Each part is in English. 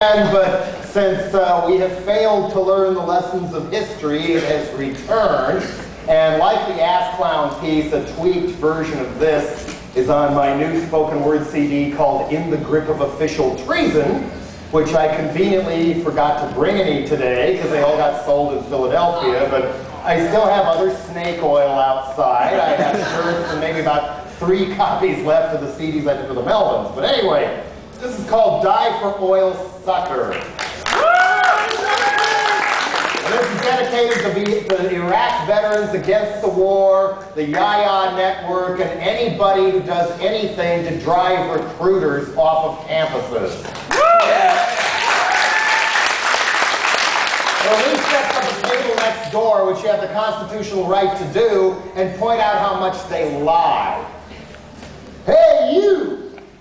But since we have failed to learn the lessons of history, it has returned. And like the Ass Clown piece, a tweaked version of this is on my new spoken word CD called In the Grip of Official Treason, which I conveniently forgot to bring any today because they all got sold in Philadelphia. But I still have other snake oil outside. I have shirts and maybe about 3 copies left of the CDs I did for the Melvins. But anyway, this is called Die for Oil Sucker. And this is dedicated to the Iraq veterans against the war, the Yaya Network, and anybody who does anything to drive recruiters off of campuses. So we set up a table next door, which you have the constitutional right to do, and point out how much they lie. Hey, you!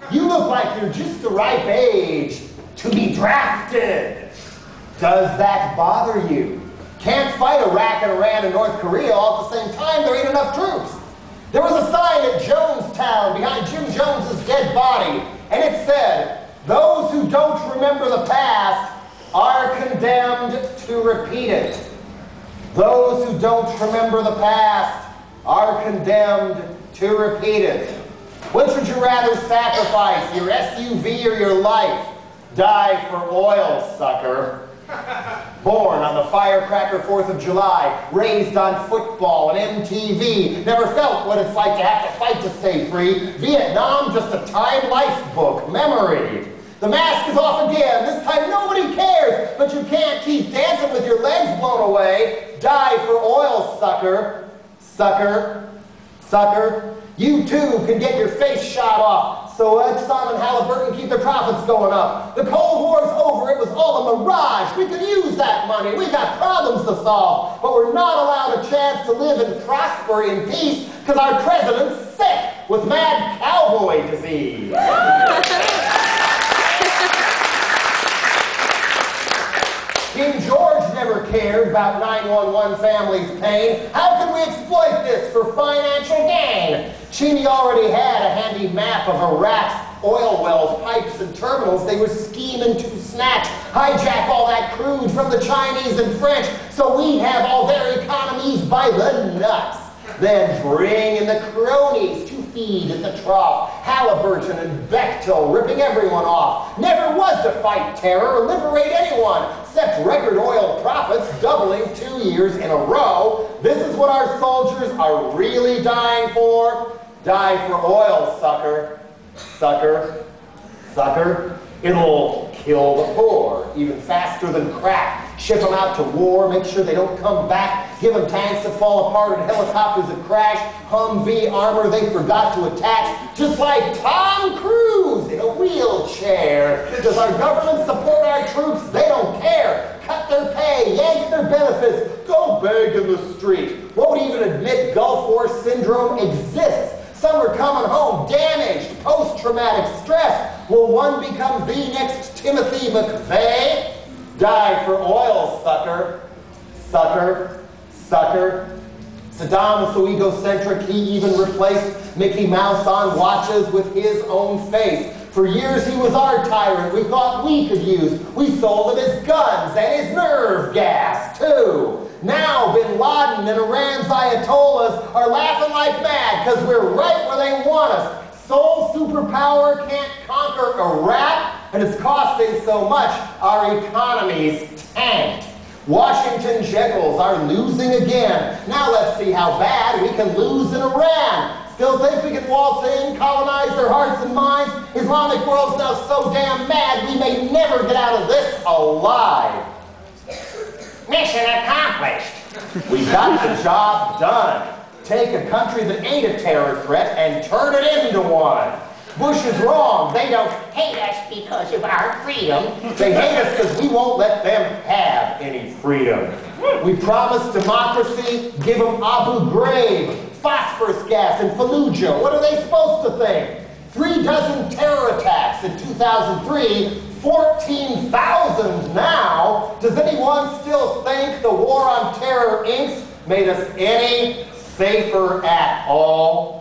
You look like you're just the ripe age to be drafted. Does that bother you? Can't fight Iraq and Iran and North Korea all at the same time. There ain't enough troops. There was a sign at Jonestown behind Jim Jones's dead body, and it said, "Those who don't remember the past are condemned to repeat it." Those who don't remember the past are condemned to repeat it. Which would you rather sacrifice, your SUV or your life? Die for oil, sucker. Born on the firecracker 4th of July, raised on football and MTV, never felt what it's like to have to fight to stay free. Vietnam, just a Time Life book, memory. The mask is off again, this time nobody cares, but you can't keep dancing with your legs blown away. Die for oil, sucker. Sucker. Sucker. You too can get your face shot off, so Exxon and Halliburton keep their profits going up. The Cold War's over, it was all a mirage. We could use that money, we got problems to solve, but we're not allowed a chance to live and prosper in peace because our president's sick with mad cowboy disease. King George never cared about 911 families' pain. How can we exploit this for financial gain? Cheney already had a handy map of Iraq's oil wells, pipes, and terminals they were scheming to snatch. Hijack all that crude from the Chinese and French so we'd have all their economies by the nuts. Then bring in the cronies to feed at the trough. Halliburton and Bechtel ripping everyone off. Never was to fight terror or liberate anyone, except record oil profits doubling 2 years in a row. This is what our soldiers are really dying for. Die for oil, sucker. Sucker. Sucker. It'll kill the poor, even faster than crack. Ship them out to war, make sure they don't come back. Give them tanks that fall apart and helicopters that crash. Humvee armor they forgot to attach. Just like Tom Cruise in a wheelchair. Does our government support our troops? They don't care. Cut their pay, yank their benefits, go beg in the street. Won't even admit Gulf War syndrome exists. Some are coming home damaged, post-traumatic stress. Will one become the next Timothy McVeigh? Die for oil, sucker. Sucker. Sucker. Saddam was so egocentric he even replaced Mickey Mouse on watches with his own face. For years he was our tyrant we thought we could use. We sold him his guns and his nerve gas, too. Now Bin Laden and Iran's Ayatollahs are laughing like mad because we're right where they want us. Sole superpower can't conquer Iraq, and it's costing so much our economy's tanked. Washington Jekylls are losing again. Now let's see how bad we can lose in Iran. Still think we can waltz in, colonize their hearts and minds? Islamic world's now so damn mad we may never get out of this alive. Mission accomplished. We got the job done. Take a country that ain't a terror threat and turn it into one. Bush is wrong. They don't hate us because of our freedom. They hate us because we won't let them have any freedom. We promise democracy, give them Abu Ghraib, phosphorus gas, and Fallujah. What are they supposed to think? 3 dozen terror attacks in 2003, 14,000 now. Does anyone still think the war on terror inks made us any safer at all?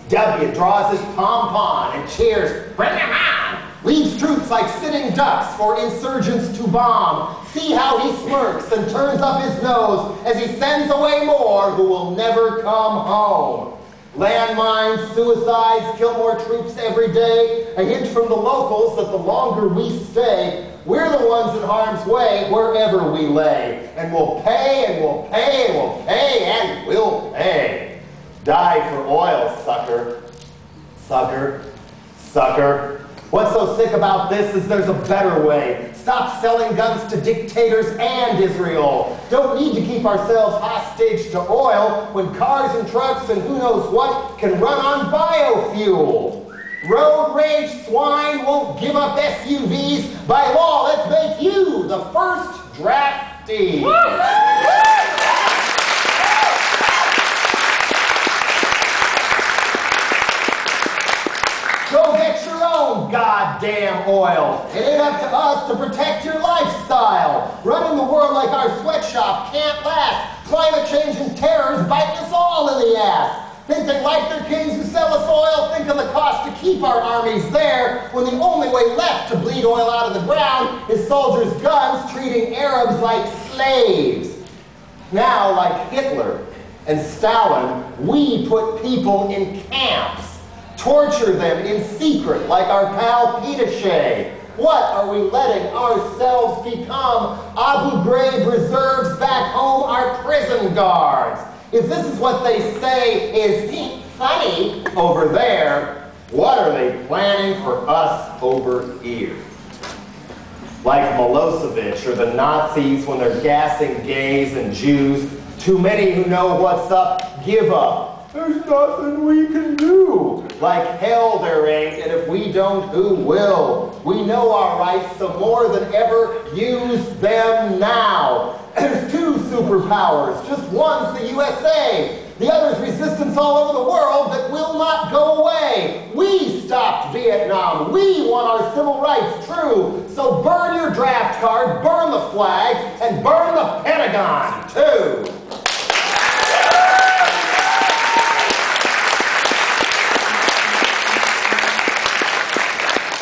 W draws his pom-pom and cheers, bring him on. Leaves troops like sitting ducks for insurgents to bomb. See how he smirks and turns up his nose as he sends away more who will never come home. Landmines, suicides, kill more troops every day. A hint from the locals that the longer we stay, we're the ones in harm's way wherever we lay. And we'll pay, and we'll pay, and we'll pay, and we'll pay. Die for oil, sucker. Sucker. Sucker. What's so sick about this is there's a better way. Stop selling guns to dictators and Israel. Don't need to keep ourselves hostage to oil when cars and trucks and who knows what can run on biofuel. Road rage swine won't give up SUVs. By law, let's make you the first draftee. Go get your own goddamn oil. It ain't up to us to protect your lifestyle. Running the world like our sweatshop can't last. Climate change and terror's biting us all in the ass. Think they like their kings who sell us oil? Think of the cost to keep our armies there when the only way left to bleed oil out of the ground is soldiers' guns treating Arabs like slaves. Now, like Hitler and Stalin, we put people in camps. Torture them in secret like our pal Pinochet. What are we letting ourselves become? Abu Ghraib reserves back home our prison guards. If this is what they say is funny over there, what are they planning for us over here? Like Milosevic or the Nazis when they're gassing gays and Jews, too many who know what's up give up. There's nothing we can do. Like hell there ain't, and if we don't, who will? We know our rights, so more than ever, use them now. There's two superpowers. Just one's the USA. The other's resistance all over the world that will not go away. We stopped Vietnam. We want our civil rights true. So burn your draft card, burn the flag, and burn the Pentagon, too.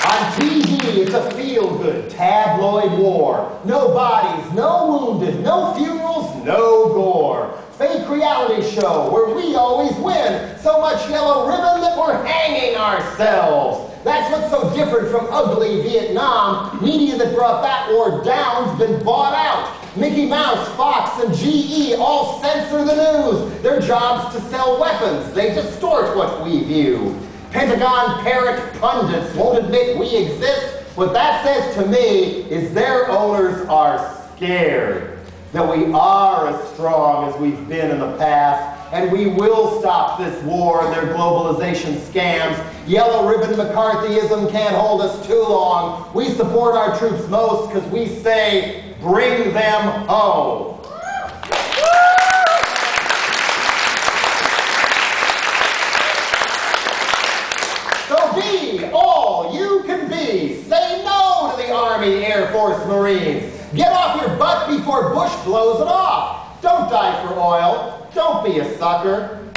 On TV, it's a feel-good tabloid war. No bodies, no wounded, no funerals, no gore. Fake reality show where we always win. So much yellow ribbon that we're hanging ourselves. That's what's so different from ugly Vietnam. Media that brought that war down's been bought out. Mickey Mouse, Fox, and GE all censor the news. Their job's to sell weapons. They distort what we view. Pentagon parrot pundits won't admit we exist. What that says to me is their owners are scared that we are as strong as we've been in the past, and we will stop this war and their globalization scams. Yellow ribbon McCarthyism can't hold us too long. We support our troops most because we say, bring them home. Be all you can be. Say no to the Army, Air Force, Marines. Get off your butt before Bush blows it off. Don't die for oil. Don't be a sucker.